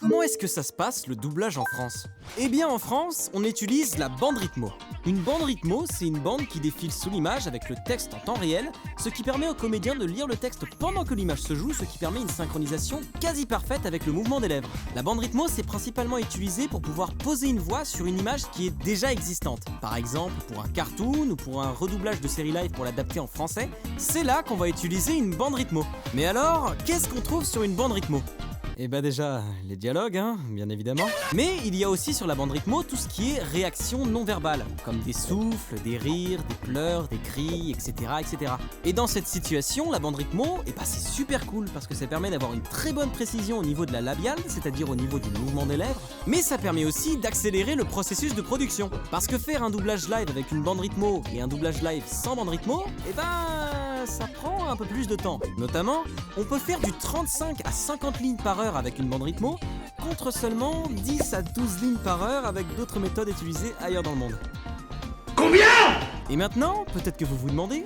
Comment est-ce que ça se passe le doublage en France? Eh bien en France, on utilise la bande rythmo. Une bande rythmo, c'est une bande qui défile sous l'image avec le texte en temps réel, ce qui permet aux comédiens de lire le texte pendant que l'image se joue, ce qui permet une synchronisation quasi parfaite avec le mouvement des lèvres. La bande rythmo, c'est principalement utilisé pour pouvoir poser une voix sur une image qui est déjà existante. Par exemple, pour un cartoon ou pour un redoublage de série live pour l'adapter en français, c'est là qu'on va utiliser une bande rythmo. Mais alors, qu'est-ce qu'on trouve sur une bande rythmo? Eh ben déjà, les dialogues, bien évidemment. Mais il y a aussi sur la bande rythmo tout ce qui est réaction non verbale, comme des souffles, des rires, des pleurs, des cris, etc. etc. Et dans cette situation, la bande rythmo, c'est super cool parce que ça permet d'avoir une très bonne précision au niveau de la labiale, c'est-à-dire au niveau du mouvement des lèvres, mais ça permet aussi d'accélérer le processus de production. Parce que faire un doublage live avec une bande rythmo et un doublage live sans bande rythmo, ça prend un peu plus de temps. Notamment, on peut faire du 35 à 50 lignes par heure avec une bande rythmo, contre seulement 10 à 12 lignes par heure avec d'autres méthodes utilisées ailleurs dans le monde. Combien? Et maintenant, peut-être que vous vous demandez,